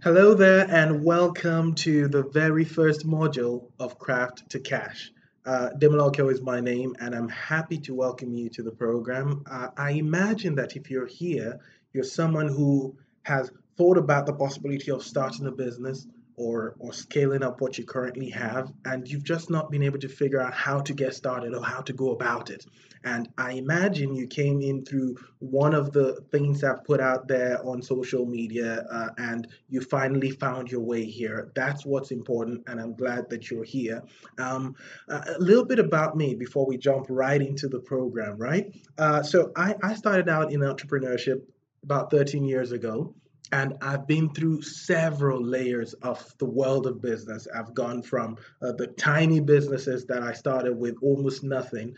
Hello there, and welcome to the very first module of Craft to Cash. Demaloko is my name, and I'm happy to welcome you to the program. I imagine that if you're here, you're someone who has thought about the possibility of starting a business or scaling up what you currently have, and you've just not been able to figure out how to get started or how to go about it. And I imagine you came in through one of the things I've put out there on social media, and you finally found your way here. That's what's important, and I'm glad that you're here. A little bit about me before we jump right into the program, right? So I started out in entrepreneurship about 13 years ago. And I've been through several layers of the world of business. I've gone from the tiny businesses that I started with almost nothing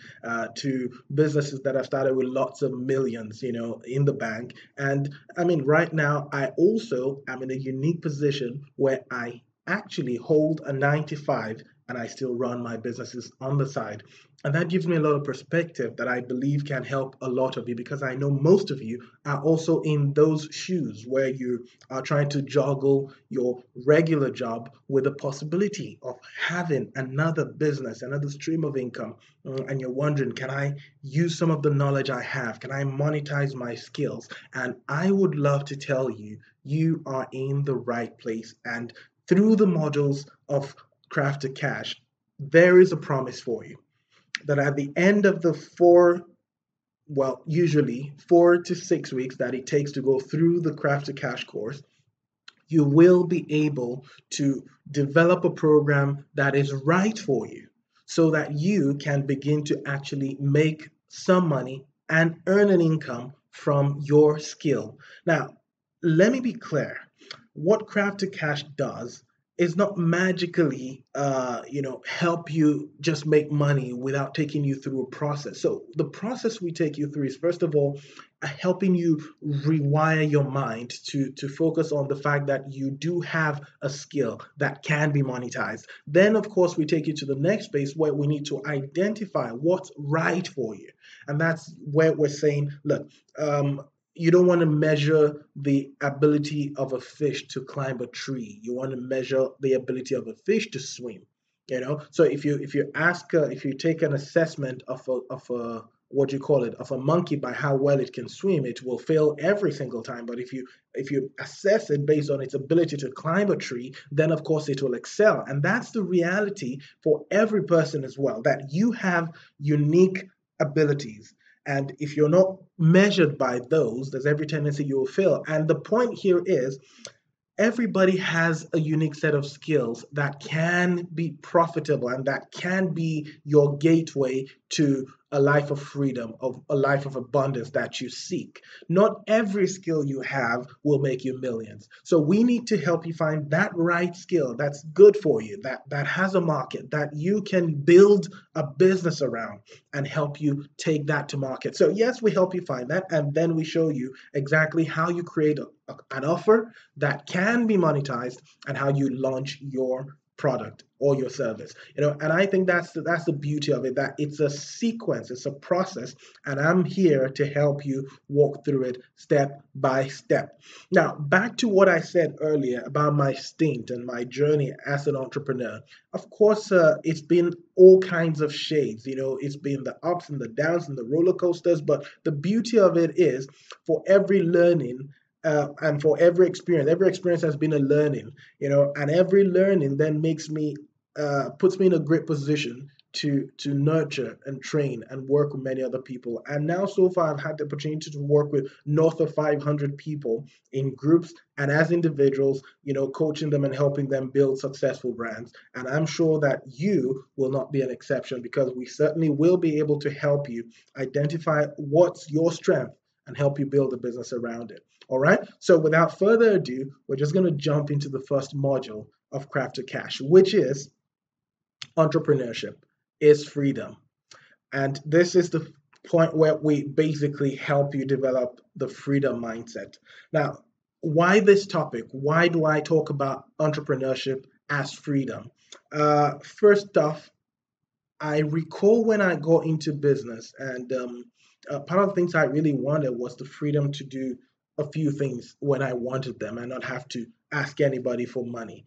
to businesses that I've started with lots of millions, in the bank. And I mean, right now, I also am in a unique position where I actually hold a 9 to 5 and I still run my businesses on the side. And that gives me a lot of perspective that I believe can help a lot of you because I know most of you are also in those shoes where you are trying to juggle your regular job with the possibility of having another business, another stream of income. And you're wondering, can I use some of the knowledge I have? Can I monetize my skills? And I would love to tell you, you are in the right place. And through the modules of Craft to Cash, there is a promise for you that at the end of the usually 4 to 6 weeks that it takes to go through the Craft to Cash course, you will be able to develop a program that is right for you so that you can begin to actually make some money and earn an income from your skill. Now, let me be clear. What Craft to Cash does is not magically, help you just make money without taking you through a process. So the process we take you through is first of all helping you rewire your mind to focus on the fact that you do have a skill that can be monetized. Then, of course, we take you to the next space where we need to identify what's right for you, and that's where we're saying, look. You don't want to measure the ability of a fish to climb a tree. You want to measure the ability of a fish to swim. So if you take an assessment of a what do you call it, of a monkey by how well it can swim, it will fail every single time. But if you assess it based on its ability to climb a tree, then of course it will excel. And that's the reality for every person as well, that you have unique abilities. And if you're not measured by those, there's every tendency you will fail. And the point here is everybody has a unique set of skills that can be profitable and that can be your gateway to a life of freedom, of a life of abundance that you seek. Not every skill you have will make you millions. So we need to help you find that right skill that's good for you, that has a market, that you can build a business around and help you take that to market. So yes, we help you find that, and then we show you exactly how you create an offer that can be monetized and how you launch your product or your service. And I think that's the beauty of it, that it's a sequence, it's a process, and I'm here to help you walk through it step by step. Now, back to what I said earlier about my stint and my journey as an entrepreneur. Of course, it's been all kinds of shades. It's been the ups and the downs and the roller coasters, but the beauty of it is, for every learning, and for every experience has been a learning, and every learning then puts me in a great position to nurture and train and work with many other people. And now, so far, I've had the opportunity to work with north of 500 people in groups and as individuals, coaching them and helping them build successful brands. And I'm sure that you will not be an exception, because we certainly will be able to help you identify what's your strength and help you build a business around it. All right. So without further ado, we're just going to jump into the first module of Craft to Cash, which is entrepreneurship is freedom. And this is the point where we basically help you develop the freedom mindset. Now, why this topic? Why do I talk about entrepreneurship as freedom? First off, I recall when I got into business, and part of the things I really wanted was the freedom to do a few things when I wanted them and not have to ask anybody for money.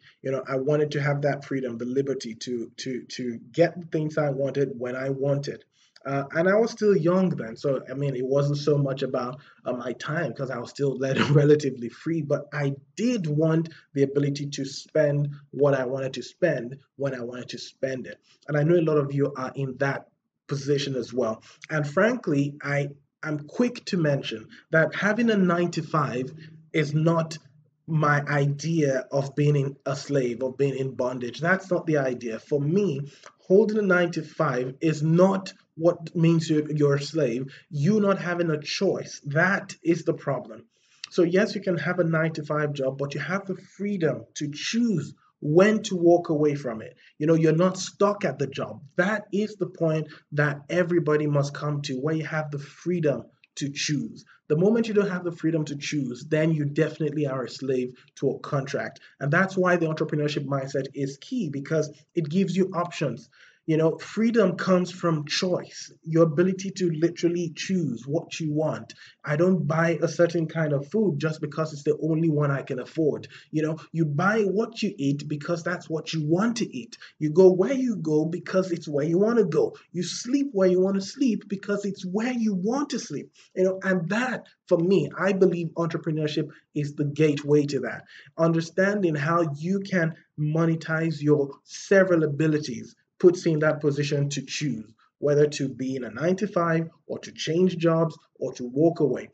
I wanted to have that freedom, the liberty to get the things I wanted when I wanted. And I was still young then, so I mean, it wasn't so much about my time because I was still relatively free. But I did want the ability to spend what I wanted to spend when I wanted to spend it. And I know a lot of you are in that position as well. And frankly, I'm quick to mention that having a 9 to 5 is not my idea of being a slave, of being in bondage. That's not the idea. For me, holding a 9 to 5 is not what means you're a slave. You not having a choice. That is the problem. So, yes, you can have a 9 to 5 job, but you have the freedom to choose when to walk away from it. You're not stuck at the job. That is the point that everybody must come to, where you have the freedom to choose. The moment you don't have the freedom to choose, then you definitely are a slave to a contract. And that's why the entrepreneurship mindset is key, because it gives you options. Freedom comes from choice, your ability to literally choose what you want. I don't buy a certain kind of food just because it's the only one I can afford. You buy what you eat because that's what you want to eat. You go where you go because it's where you want to go. You sleep where you want to sleep because it's where you want to sleep. And that, for me, I believe entrepreneurship is the gateway to that. Understanding how you can monetize your several abilities puts you in that position to choose whether to be in a 9 to 5 or to change jobs or to walk away.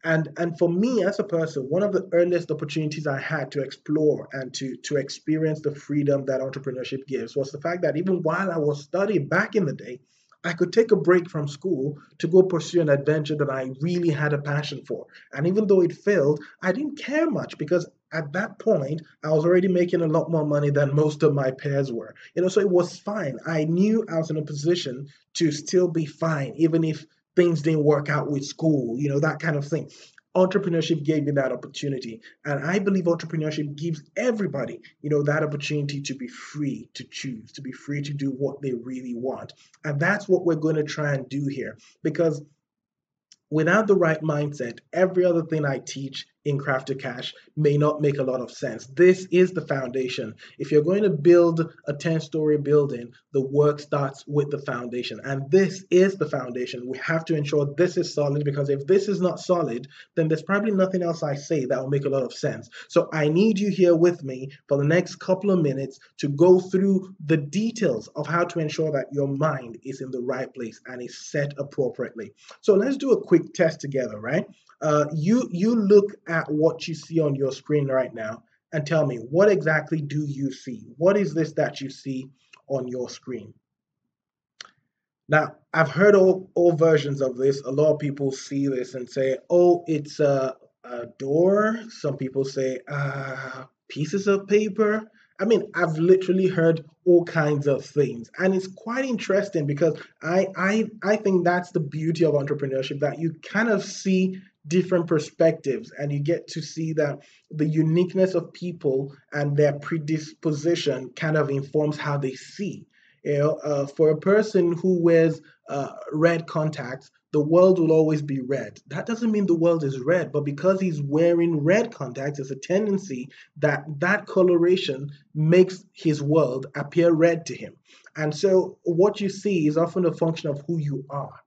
And for me as a person, one of the earliest opportunities I had to explore and to experience the freedom that entrepreneurship gives was the fact that even while I was studying back in the day, I could take a break from school to go pursue an adventure that I really had a passion for. And even though it failed, I didn't care much because at that point, I was already making a lot more money than most of my peers were. So it was fine. I knew I was in a position to still be fine, even if things didn't work out with school, that kind of thing. Entrepreneurship gave me that opportunity. And I believe entrepreneurship gives everybody, that opportunity to be free to choose, to be free to do what they really want. And that's what we're going to try and do here. Because without the right mindset, every other thing I teach in Craft to Cash may not make a lot of sense. This is the foundation. If you're going to build a 10-story building, the work starts with the foundation. And this is the foundation. We have to ensure this is solid, because if this is not solid, then there's probably nothing else I say that will make a lot of sense. So I need you here with me for the next couple of minutes to go through the details of how to ensure that your mind is in the right place and is set appropriately. So let's do a quick test together, right? You look at what you see on your screen right now and tell me, what exactly do you see? What is this that you see on your screen? Now, I've heard all versions of this. A lot of people see this and say, oh, it's a door. Some people say pieces of paper. I mean, I've literally heard all kinds of things. And it's quite interesting because I think that's the beauty of entrepreneurship, that you kind of see different perspectives and you get to see that the uniqueness of people and their predisposition kind of informs how they see. For a person who wears red contacts, the world will always be red. That doesn't mean the world is red, but because he's wearing red contacts, there's a tendency that that coloration makes his world appear red to him. And so what you see is often a function of who you are.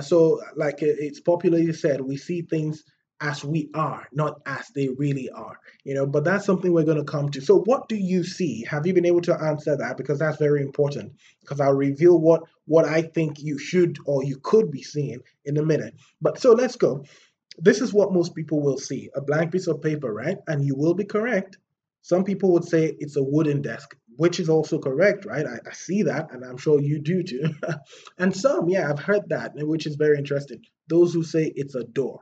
So like it's popularly said, we see things as we are, not as they really are. But that's something we're going to come to. So what do you see? Have you been able to answer that? Because that's very important, because I'll reveal what I think you should or you could be seeing in a minute. But so let's go. This is what most people will see: a blank piece of paper, right? And you will be correct. Some people would say it's a wooden desk, which is also correct, right? I see that, and I'm sure you do too. And some, yeah, I've heard that, which is very interesting. Those who say it's a door.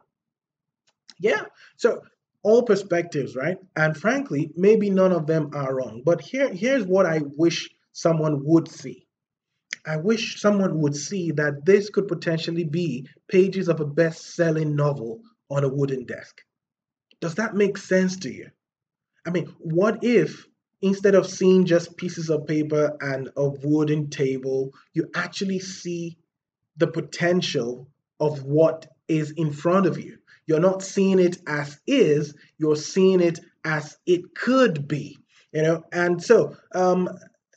Yeah. So all perspectives, right? And frankly, maybe none of them are wrong. But here's what I wish someone would see. I wish someone would see that this could potentially be pages of a best-selling novel on a wooden desk. Does that make sense to you? I mean, what if instead of seeing just pieces of paper and a wooden table, you actually see the potential of what is in front of you? You're not seeing it as is, you're seeing it as it could be. And so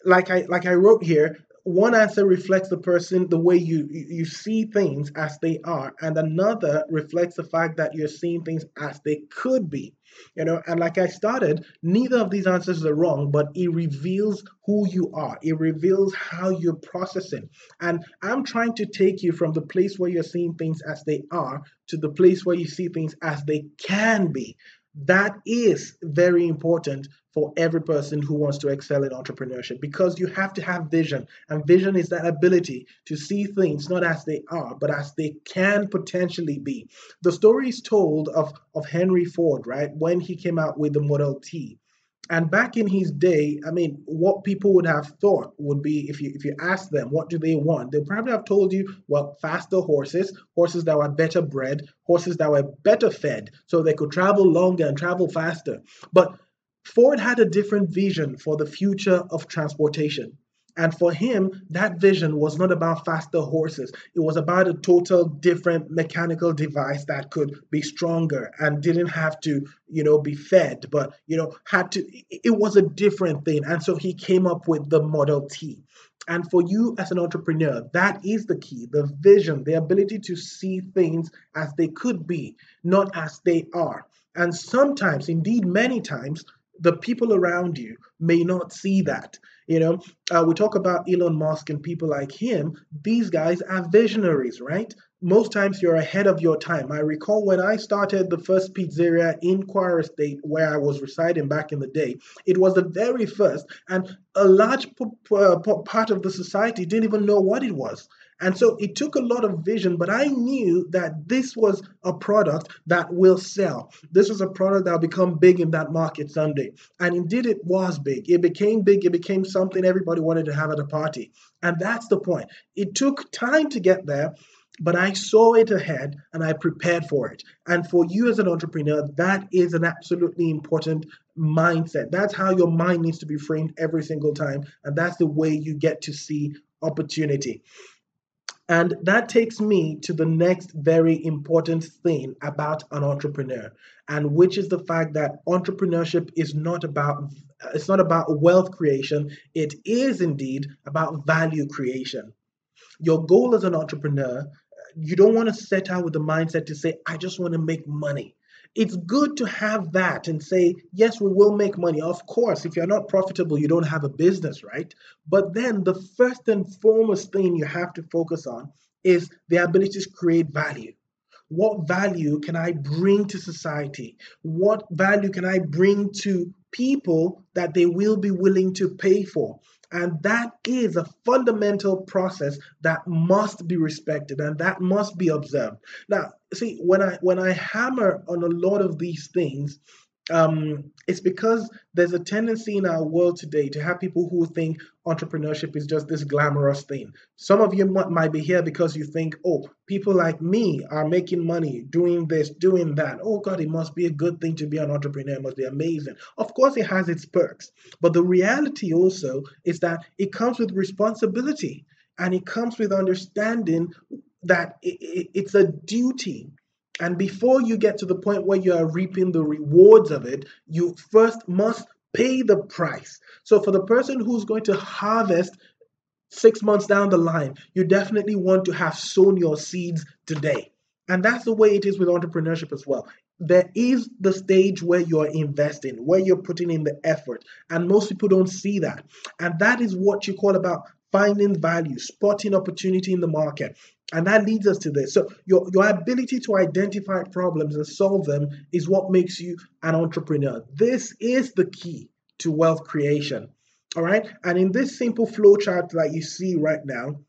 like I wrote here, one answer reflects the person, the way you see things as they are, and another reflects the fact that you're seeing things as they could be. And like I started, neither of these answers are wrong, but it reveals who you are. It reveals how you're processing. And I'm trying to take you from the place where you're seeing things as they are to the place where you see things as they can be. That is very important for every person who wants to excel in entrepreneurship, because you have to have vision. And vision is that ability to see things not as they are, but as they can potentially be. The story is told of Henry Ford, right? When he came out with the Model T. And back in his day, I mean, what people would have thought would be, if you ask them what do they want, they'll probably have told you, well, faster horses, horses that were better bred, horses that were better fed, so they could travel longer and travel faster. But Ford had a different vision for the future of transportation. And for him, that vision was not about faster horses. It was about a total different mechanical device that could be stronger and didn't have to, be fed, but, had to, it was a different thing. And so he came up with the Model T. And for you as an entrepreneur, that is the key, the vision, the ability to see things as they could be, not as they are. And sometimes, indeed, many times, the people around you may not see that. We talk about Elon Musk and people like him. These guys are visionaries, right? Most times you're ahead of your time. I recall when I started the first pizzeria in Kwara State, where I was residing back in the day, it was the very first, and a large part of the society didn't even know what it was. And so it took a lot of vision, but I knew that this was a product that will sell. This was a product that will become big in that market someday. And indeed, it was big. It became big. It became something everybody wanted to have at a party. And that's the point. It took time to get there, but I saw it ahead and I prepared for it. And for you as an entrepreneur, that is an absolutely important mindset. That's how your mind needs to be framed every single time. And that's the way you get to see opportunity. And that takes me to the next very important thing about an entrepreneur, and which is the fact that entrepreneurship is not about wealth creation. It is indeed about value creation. Your goal as an entrepreneur, you don't want to set out with the mindset to say, I just want to make money. It's good to have that and say, yes, we will make money. Of course, if you're not profitable, you don't have a business, right? But then the first and foremost thing you have to focus on is the ability to create value. What value can I bring to society? What value can I bring to people that they will be willing to pay for? And that is a fundamental process that must be respected and that must be observed. Now, see, when I hammer on a lot of these things, it's because there's a tendency in our world today to have people who think entrepreneurship is just this glamorous thing. Some of you might be here because you think, oh, people like me are making money doing this, doing that. Oh God, it must be a good thing to be an entrepreneur. It must be amazing. Of course, it has its perks. But the reality also is that it comes with responsibility and it comes with understanding that it's a duty. And before you get to the point where you are reaping the rewards of it, you first must pay the price. So for the person who's going to harvest 6 months down the line, you definitely want to have sown your seeds today. And that's the way it is with entrepreneurship as well. There is the stage where you're investing, where you're putting in the effort, and most people don't see that. And that is what you call about finding value, spotting opportunity in the market. And that leads us to this. So your ability to identify problems and solve them is what makes you an entrepreneur. This is the key to wealth creation. All right. And in this simple flow chart that you see right now,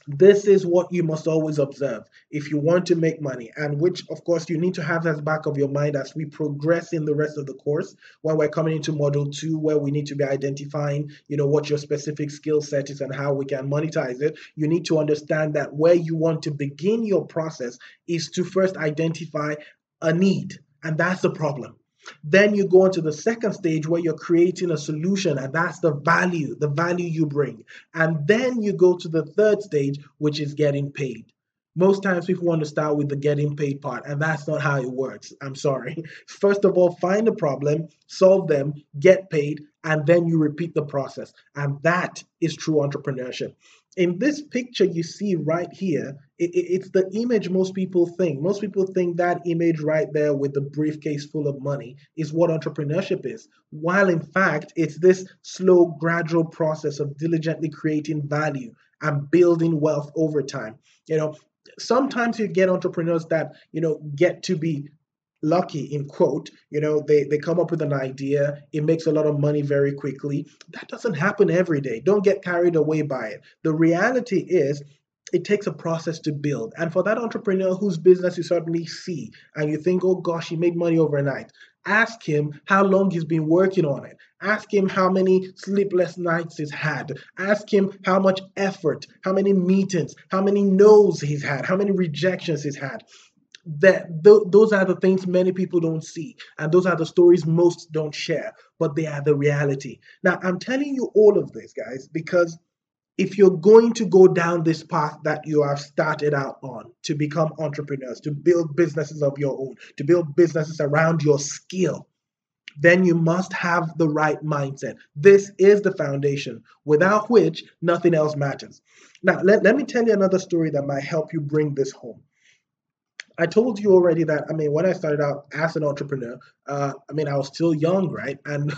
this is what you must always observe if you want to make money, and which of course you need to have as back of your mind as we progress in the rest of the course, when we're coming into model 2, where we need to be identifying what your specific skill set is and how we can monetize it. You need to understand that where you want to begin your process is to first identify a need, and that's the problem. Then you go into the second stage where you're creating a solution, and that's the value you bring. And then you go to the third stage, which is getting paid. Most times people want to start with the getting paid part, and that's not how it works. I'm sorry. First of all, find the problem, solve them, get paid, and then you repeat the process. And that is true entrepreneurship. In this picture you see right here, it's the image most people think. Most people think that image right there with the briefcase full of money is what entrepreneurship is, while in fact it's this slow, gradual process of diligently creating value and building wealth over time. You know, sometimes you get entrepreneurs that, get to be lucky in quote. They come up with an idea, it makes a lot of money very quickly. That doesn't happen every day. Don't get carried away by it. The reality is it takes a process to build. And for that entrepreneur whose business you suddenly see and you think, oh gosh, he made money overnight, ask him how long he's been working on it. Ask him how many sleepless nights he's had. Ask him how much effort, how many meetings, how many no's he's had, how many rejections he's had. Those are the things many people don't see, and those are the stories most don't share, but they are the reality. Now I'm telling you all of this, guys, because if you're going to go down this path that you have started out on, to become entrepreneurs, to build businesses of your own, to build businesses around your skill, then you must have the right mindset. This is the foundation, without which nothing else matters. Now let me tell you another story that might help you bring this home. I told you already that, when I started out as an entrepreneur, I was still young, right? And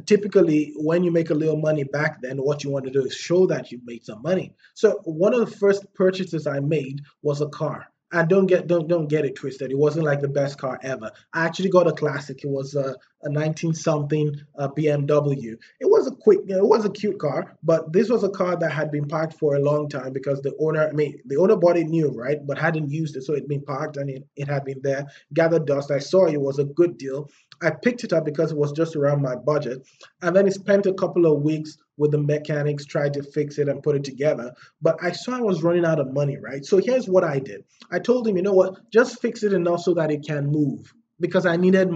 typically, when you make a little money back then, what you want to do is show that you made some money. So one of the first purchases I made was a car. And don't get it twisted. It wasn't like the best car ever. I actually got a classic. It was a 19 something BMW. It was a cute car, but this was a car that had been parked for a long time because the owner bought it new, right? But hadn't used it, so it'd been parked and it had been there, gathered dust. I saw it was a good deal. I picked it up because it was just around my budget, and then it spent a couple of weeks with the mechanics, tried to fix it and put it together. But I saw I was running out of money, right? So here's what I did. I told him, you know what, just fix it enough so that it can move, because I needed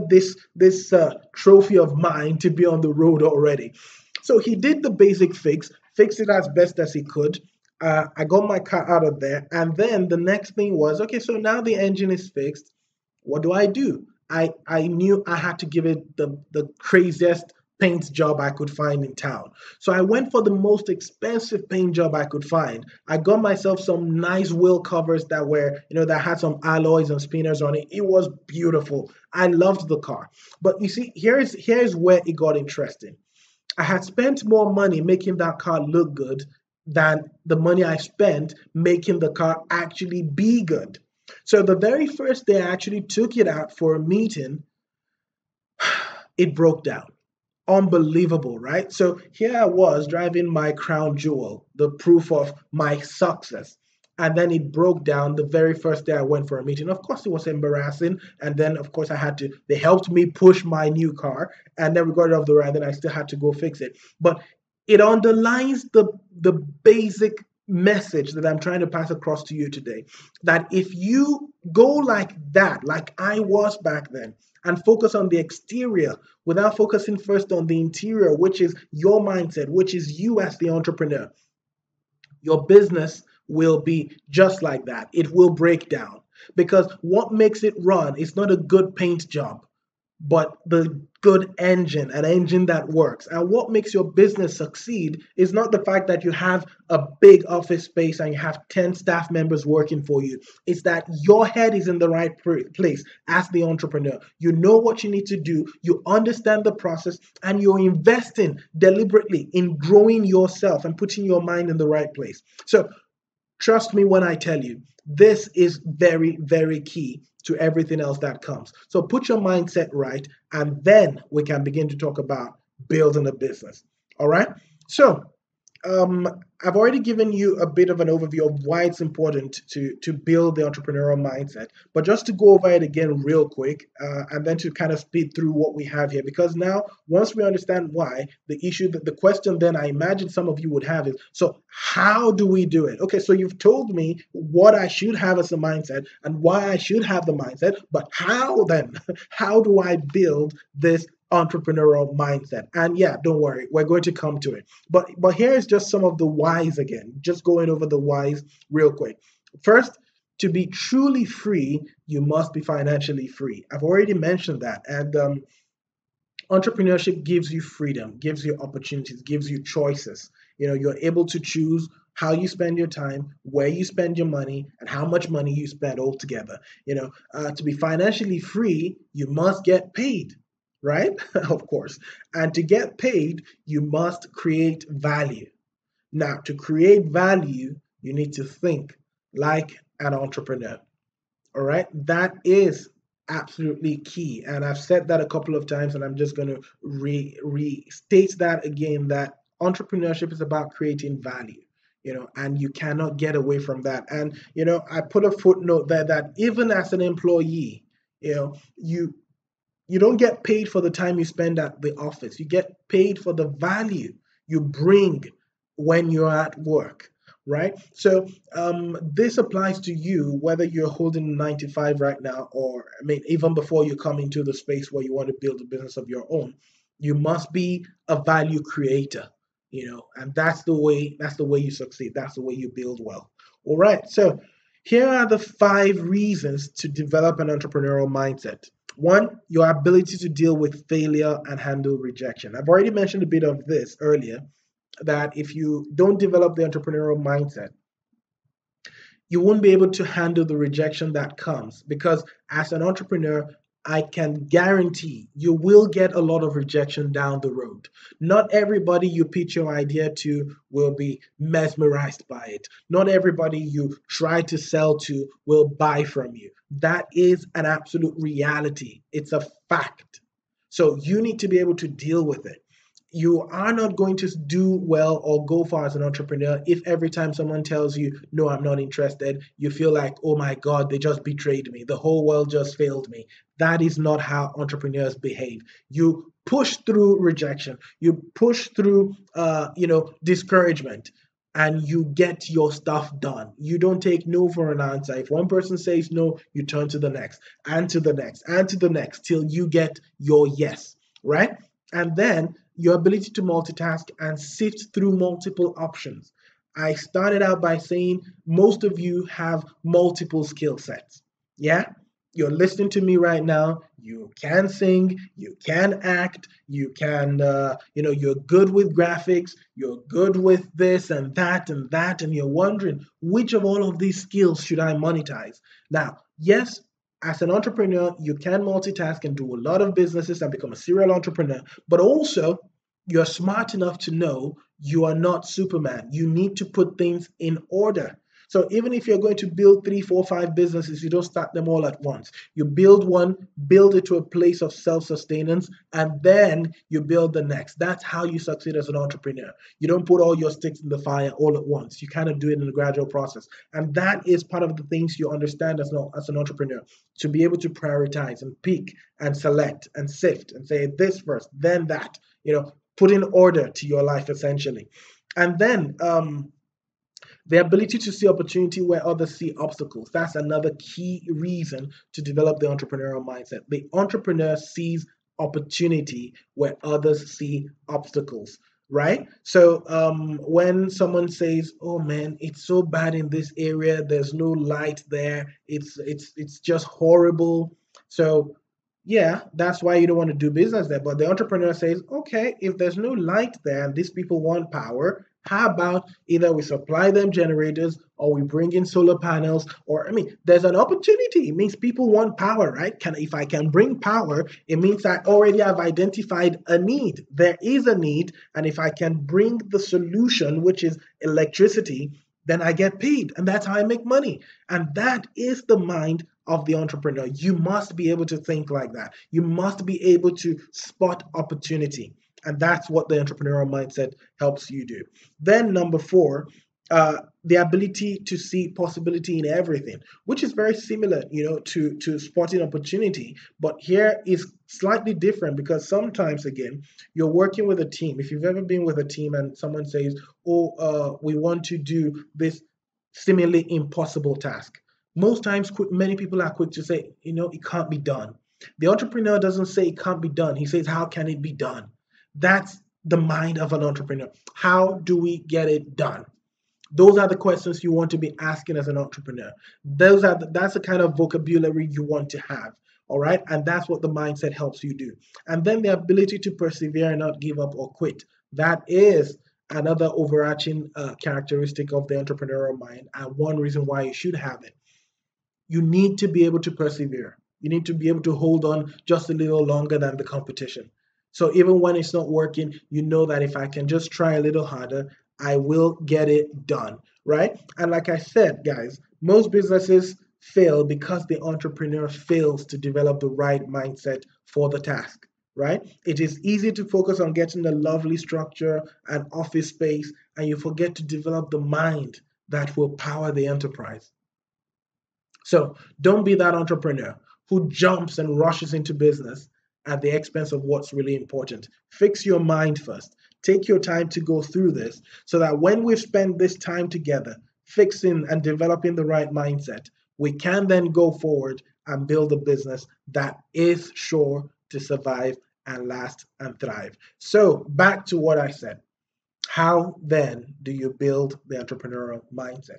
this trophy of mine to be on the road already. So he did the basic fixed it as best as he could. I got my car out of there, and then the next thing was, okay, so now the engine is fixed. What do I do? I knew I had to give it the craziest paint job I could find in town. So I went for the most expensive paint job I could find. I got myself some nice wheel covers that had some alloys and spinners on it. It was beautiful. I loved the car. But you see, here's where it got interesting. I had spent more money making that car look good than the money I spent making the car actually be good. So the very first day I actually took it out for a meeting, it broke down. Unbelievable, right? So here I was driving my crown jewel, the proof of my success. And then it broke down the very first day I went for a meeting. Of course, it was embarrassing. And then, of course, they helped me push my new car. And then we got it off the road. Then I still had to go fix it. But it underlines the basic message that I'm trying to pass across to you today. That if you go like that, like I was back then, and focus on the exterior without focusing first on the interior, which is your mindset, which is you as the entrepreneur, your business will be just like that. It will break down, because what makes it run is not a good paint job, but the good engine, an engine that works. And what makes your business succeed is not the fact that you have a big office space and you have 10 staff members working for you. It's that your head is in the right place as the entrepreneur. You know what you need to do, you understand the process, and you're investing deliberately in growing yourself and putting your mind in the right place. So trust me when I tell you, this is very, very key to everything else that comes. So put your mindset right, and then we can begin to talk about building a business. All right. So I've already given you a bit of an overview of why it's important to build the entrepreneurial mindset. But just to go over it again real quick, and then to kind of speed through what we have here, because now once we understand why, the question then I imagine some of you would have is, so how do we do it? Okay, so you've told me what I should have as a mindset and why I should have the mindset, but how then? How do I build this entrepreneurial mindset? And yeah, don't worry, we're going to come to it. But here is just some of the whys again, just going over the whys real quick. First, to be truly free, you must be financially free. I've already mentioned that. And entrepreneurship gives you freedom, gives you opportunities, gives you choices. You're able to choose how you spend your time, where you spend your money, and how much money you spend altogether. To be financially free, you must get paid, right? Of course. And to get paid, you must create value. Now, to create value, you need to think like an entrepreneur. All right. That is absolutely key. And I've said that a couple of times, and I'm just going to restate that again, that entrepreneurship is about creating value, and you cannot get away from that. And, I put a footnote there that even as an employee, you don't get paid for the time you spend at the office. You get paid for the value you bring when you're at work, right? So this applies to you whether you're holding a 9 to 5 right now, or I mean, even before you come into the space where you want to build a business of your own. You must be a value creator, and that's the way you succeed. That's the way you build wealth. All right. So here are the 5 reasons to develop an entrepreneurial mindset. One, your ability to deal with failure and handle rejection. I've already mentioned a bit of this earlier, that if you don't develop the entrepreneurial mindset, you won't be able to handle the rejection that comes, because as an entrepreneur, I can guarantee you will get a lot of rejection down the road. Not everybody you pitch your idea to will be mesmerized by it. Not everybody you try to sell to will buy from you. That is an absolute reality. It's a fact. So you need to be able to deal with it. You are not going to do well or go far as an entrepreneur if every time someone tells you, no, I'm not interested, you feel like, oh my God, they just betrayed me. The whole world just failed me. That is not how entrepreneurs behave. You push through rejection, you push through, discouragement, and you get your stuff done. You don't take no for an answer. If one person says no, you turn to the next and to the next and to the next till you get your yes, right? And then your ability to multitask and sift through multiple options. I started out by saying most of you have multiple skill sets. Yeah? You're listening to me right now. You can sing, you can act, you can, you're good with graphics, you're good with this and that, and you're wondering which of all of these skills should I monetize? Now, yes, as an entrepreneur, you can multitask and do a lot of businesses and become a serial entrepreneur, but also you're smart enough to know you are not Superman. You need to put things in order. So even if you're going to build 3, 4, 5 businesses, you don't start them all at once. You build one, build it to a place of self-sustenance, and then you build the next. That's how you succeed as an entrepreneur. You don't put all your sticks in the fire all at once. You kind of do it in a gradual process. And that is part of the things you understand as an entrepreneur, to be able to prioritize and pick and select and sift and say this first, then that, put in order to your life essentially. And then the ability to see opportunity where others see obstacles. That's another key reason to develop the entrepreneurial mindset. The entrepreneur sees opportunity where others see obstacles, right? So when someone says, "Oh man, it's so bad in this area. There's no light there. It's just horrible." So yeah, that's why you don't want to do business there. But the entrepreneur says, okay, if there's no light there and these people want power, how about either we supply them generators or we bring in solar panels? Or, I mean, there's an opportunity. It means people want power, right? If I can bring power, it means I already have identified a need. There is a need. And if I can bring the solution, which is electricity, then I get paid. And that's how I make money. And that is the mind of the entrepreneur. You must be able to think like that. You must be able to spot opportunity. And that's what the entrepreneurial mindset helps you do. Then number 4, the ability to see possibility in everything, which is very similar, to spotting opportunity. But here is slightly different, because sometimes, again, you're working with a team. If you've ever been with a team and someone says, oh, we want to do this seemingly impossible task. Most times, many people are quick to say, it can't be done. The entrepreneur doesn't say it can't be done. He says, how can it be done? That's the mind of an entrepreneur. How do we get it done? Those are the questions you want to be asking as an entrepreneur. That's the kind of vocabulary you want to have. All right. And that's what the mindset helps you do. And then the ability to persevere and not give up or quit. That is another overarching characteristic of the entrepreneurial mind, and one reason why you should have it. You need to be able to persevere. You need to be able to hold on just a little longer than the competition. So even when it's not working, you know that if I can just try a little harder, I will get it done, right? And like I said, guys, most businesses fail because the entrepreneur fails to develop the right mindset for the task, right? It is easy to focus on getting a lovely structure and office space, and you forget to develop the mind that will power the enterprise. So don't be that entrepreneur who jumps and rushes into business at the expense of what's really important. Fix your mind first. Take your time to go through this so that when we've spent this time together fixing and developing the right mindset, we can then go forward and build a business that is sure to survive and last and thrive. So, back to what I said. How then do you build the entrepreneurial mindset?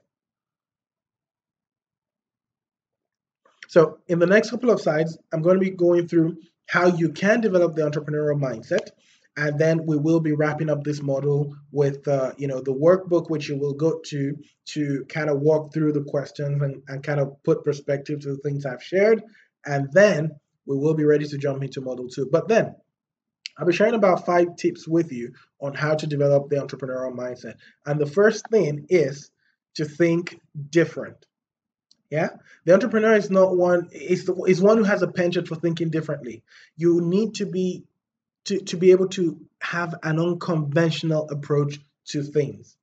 So, in the next couple of slides, I'm going to be going through how you can develop the entrepreneurial mindset, and then we will be wrapping up this model with, the workbook, which you will go to kind of walk through the questions and kind of put perspective to the things I've shared, and then we will be ready to jump into model two. But then I'll be sharing about 5 tips with you on how to develop the entrepreneurial mindset. And the first thing is to think different. Yeah, the entrepreneur is not one is one who has a penchant for thinking differently. You need to be able to have an unconventional approach to things.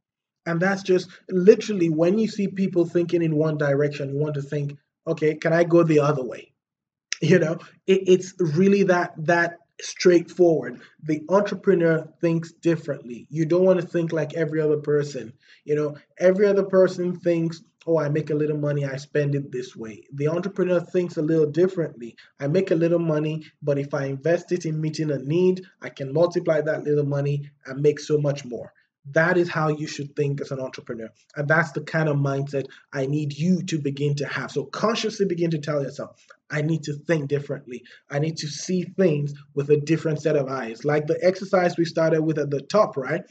And that's just literally when you see people thinking in one direction, you want to think, okay, can I go the other way? It's really that straightforward. The entrepreneur thinks differently. You don't want to think like every other person. Every other person thinks, oh, I make a little money, I spend it this way. The entrepreneur thinks a little differently. I make a little money, but if I invest it in meeting a need, I can multiply that little money and make so much more. That is how you should think as an entrepreneur. And that's the kind of mindset I need you to begin to have. So consciously begin to tell yourself, I need to think differently. I need to see things with a different set of eyes. Like the exercise we started with at the top, right?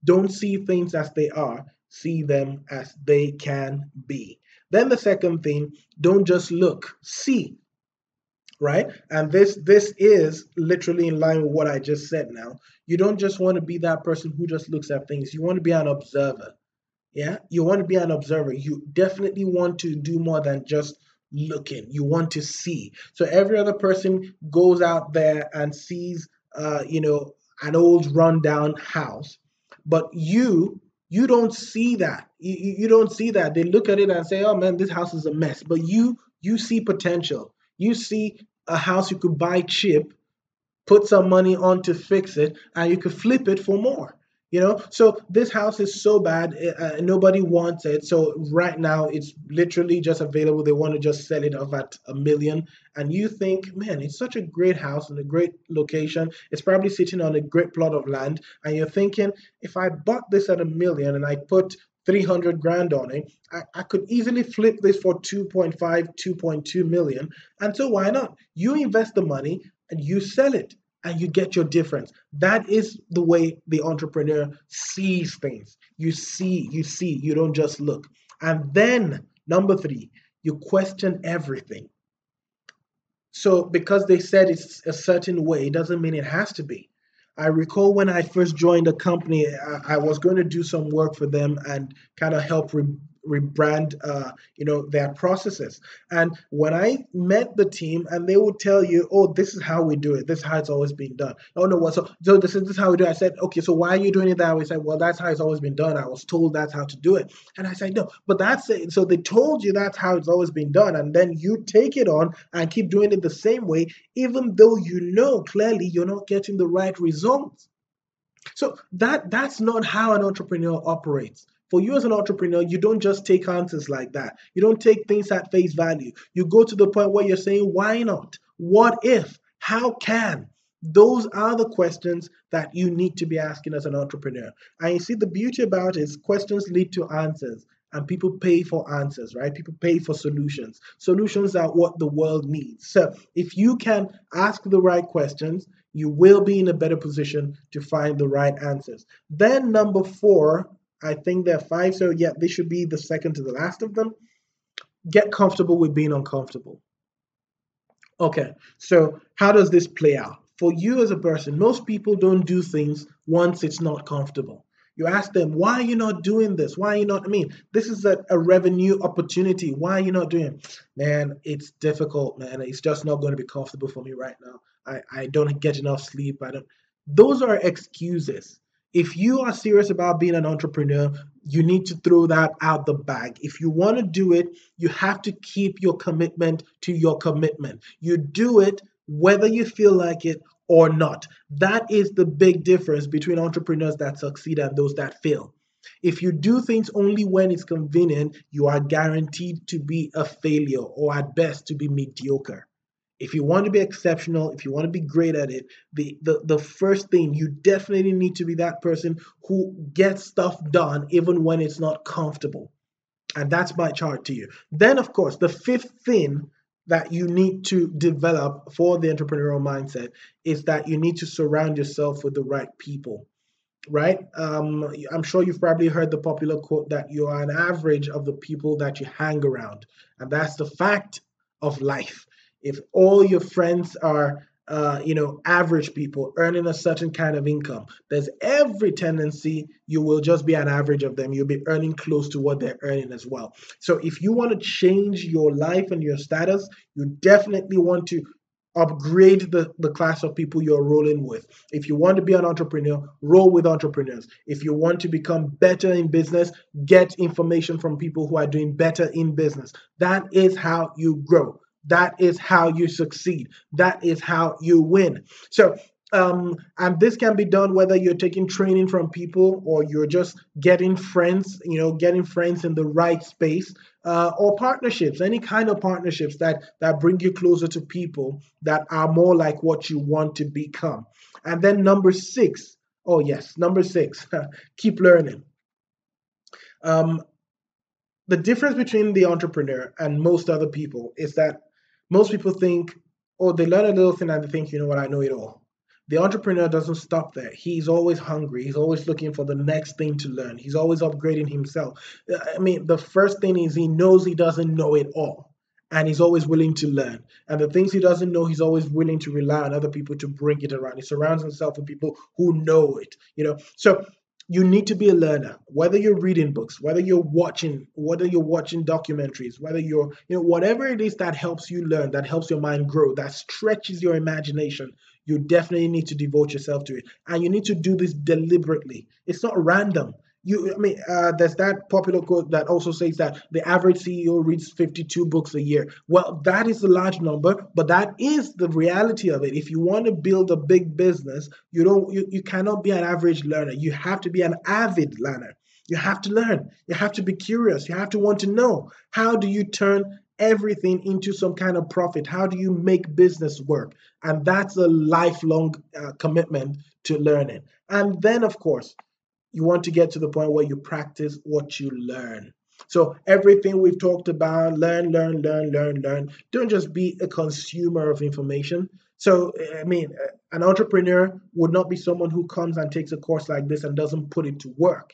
Don't see things as they are, see them as they can be. Then the second thing, don't just look, see, right? And this is literally in line with what I just said now. You don't just want to be that person who just looks at things. You want to be an observer. Yeah, you want to be an observer. You definitely want to do more than just looking. You want to see. So every other person goes out there and sees, an old rundown house, but you don't see that. You don't see that. They look at it and say, "Oh man, this house is a mess." But you see potential. You see a house you could buy cheap, put some money on to fix it, and you could flip it for more. So this house is so bad, nobody wants it. So right now it's literally just available. They want to just sell it off at 1 million, and you think, man, it's such a great house in a great location. It's probably sitting on a great plot of land, and you're thinking, if I bought this at 1 million and I put 300 grand on it, I could easily flip this for 2.5, 2.2 million. And so why not? You invest the money and you sell it and you get your difference. That is the way the entrepreneur sees things. You don't just look. And then, number three, you question everything. So, because they said it's a certain way, doesn't mean it has to be. I recall when I first joined a company, I was going to do some work for them and kind of help rebrand, their processes. And when I met the team, and they would tell you, "Oh, this is how we do it. This is how it's always been done." Oh no, what? So this is how we do it. I said, "Okay, so why are you doing it that way?" He said, "Well, that's how it's always been done. I was told that's how to do it." And I said, "No, but that's it. So they told you that's how it's always been done, and then you take it on and keep doing it the same way, even though you know clearly you're not getting the right results." So that's not how an entrepreneur operates. For you as an entrepreneur, you don't just take answers like that. You don't take things at face value. You go to the point where you're saying, why not? What if? How can? Those are the questions that you need to be asking as an entrepreneur. And you see, the beauty about it is questions lead to answers, and people pay for answers, right? People pay for solutions. Solutions are what the world needs. So if you can ask the right questions, you will be in a better position to find the right answers. Then, number four, I think there are five. So, yeah, this should be the second to the last of them. Get comfortable with being uncomfortable. Okay, so how does this play out? For you as a person, most people don't do things once it's not comfortable. You ask them, why are you not doing this? Why are you not? I mean, this is a revenue opportunity. Why are you not doing it? Man, it's difficult, man. It's just not going to be comfortable for me right now. I don't get enough sleep. I don't. Those are excuses. If you are serious about being an entrepreneur, you need to throw that out the bag. If you want to do it, you have to keep your commitment to your commitment. You do it whether you feel like it or not. That is the big difference between entrepreneurs that succeed and those that fail. If you do things only when it's convenient, you are guaranteed to be a failure or at best to be mediocre. If you want to be exceptional, if you want to be great at it, the first thing, you definitely need to be that person who gets stuff done even when it's not comfortable. And that's my chart to you. Then, of course, the fifth thing that you need to develop for the entrepreneurial mindset is that you need to surround yourself with the right people, right? I'm sure you've probably heard the popular quote that you are an average of the people that you hang around. And that's the fact of life. If all your friends are, average people earning a certain kind of income, there's every tendency you will just be an average of them. You'll be earning close to what they're earning as well. So if you want to change your life and your status, you definitely want to upgrade the class of people you're rolling with. If you want to be an entrepreneur, roll with entrepreneurs. If you want to become better in business, get information from people who are doing better in business. That is how you grow. That is how you succeed. That is how you win. So, and this can be done whether you're taking training from people or you're just getting friends, getting friends in the right space, or partnerships, any kind of partnerships that bring you closer to people that are more like what you want to become. And then number six, oh yes, number six, keep learning. Um, the difference between the entrepreneur and most other people is that most people think, oh, they learn a little thing and they think, you know what, I know it all. The entrepreneur doesn't stop there. He's always hungry. He's always looking for the next thing to learn. He's always upgrading himself. I mean, the first thing is he knows he doesn't know it all. And he's always willing to learn. And the things he doesn't know, he's always willing to rely on other people to bring it around. He surrounds himself with people who know it. So you need to be a learner, whether you're reading books, whether you're watching documentaries, whether whatever it is that helps you learn, that helps your mind grow, that stretches your imagination. You definitely need to devote yourself to it, and you need to do this deliberately. It's not random. There's that popular quote that also says that the average CEO reads 52 books a year. Well, that is a large number, but that is the reality of it. If you want to build a big business, you cannot be an average learner. You have to be an avid learner. You have to learn. You have to be curious. You have to want to know, how do you turn everything into some kind of profit? How do you make business work? And that's a lifelong commitment to learning. And then, of course, you want to get to the point where you practice what you learn. So everything we've talked about, learn, learn, learn, learn, learn. Don't just be a consumer of information. So, an entrepreneur would not be someone who comes and takes a course like this and doesn't put it to work.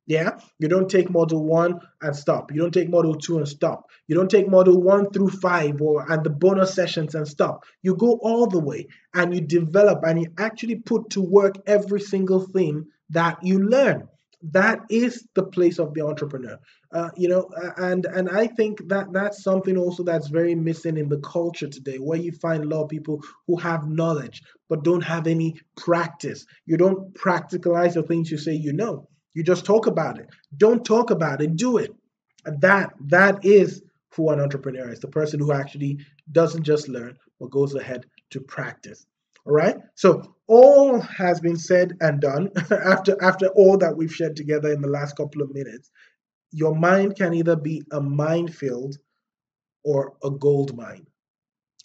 Yeah, you don't take model one and stop. You don't take model two and stop. You don't take model 1 through 5 and the bonus sessions and stop. You go all the way and you develop and you actually put to work every single thing that you learn. That is the place of the entrepreneur. And I think that that's something also that's very missing in the culture today, where you find a lot of people who have knowledge but don't have any practice. You don't practicalize the things you say you know. You just talk about it. Don't talk about it, do it. And that is who an entrepreneur is, the person who actually doesn't just learn, but goes ahead to practice. All right. So all has been said and done. after all that we've shared together in the last couple of minutes, your mind can either be a minefield or a gold mine.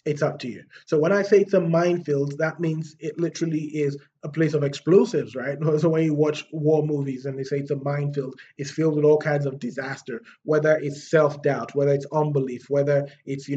It's up to you. So when I say it's a minefield, that means it literally is a place of explosives, right? So when you watch war movies and they say it's a minefield, it's filled with all kinds of disaster, whether it's self-doubt, whether it's unbelief, whether it's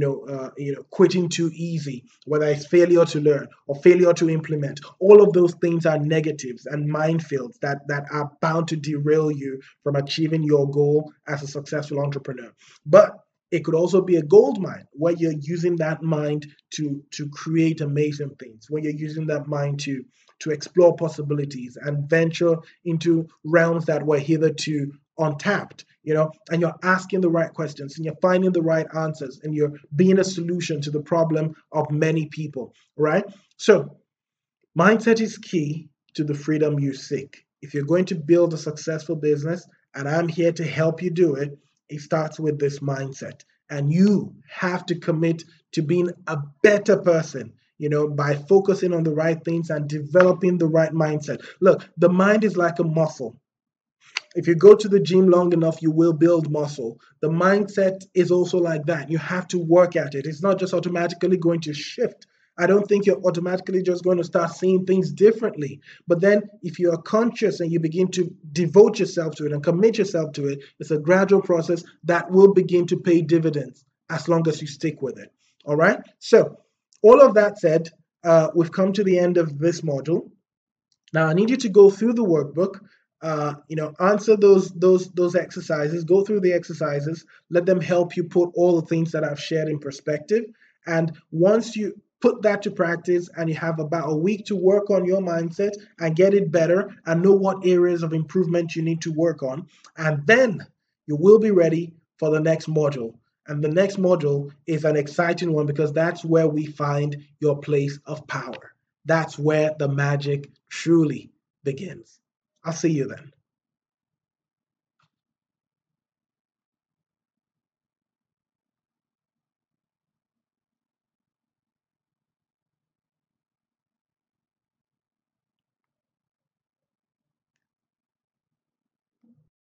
quitting too easy, whether it's failure to learn or failure to implement. All of those things are negatives and minefields that are bound to derail you from achieving your goal as a successful entrepreneur. But it could also be a gold mine where you're using that mind to create amazing things, where you're using that mind to explore possibilities and venture into realms that were hitherto untapped, and you're asking the right questions and you're finding the right answers and you're being a solution to the problem of many people, right? So mindset is key to the freedom you seek. If you're going to build a successful business, and I'm here to help you do it, it starts with this mindset. And you have to commit to being a better person, by focusing on the right things and developing the right mindset. Look, the mind is like a muscle. If you go to the gym long enough, you will build muscle. The mindset is also like that. You have to work at it. It's not just automatically going to shift. I don't think you're automatically just going to start seeing things differently. But then, if you are conscious and you begin to devote yourself to it and commit yourself to it, it's a gradual process that will begin to pay dividends as long as you stick with it. All right. So, all of that said, we've come to the end of this module. Now I need you to go through the workbook, answer those exercises, go through the exercises, let them help you put all the things that I've shared in perspective. And once you put that to practice and you have about a week to work on your mindset and get it better and know what areas of improvement you need to work on, and then you will be ready for the next module. And the next module is an exciting one because that's where we find your place of power. That's where the magic truly begins. I'll see you then.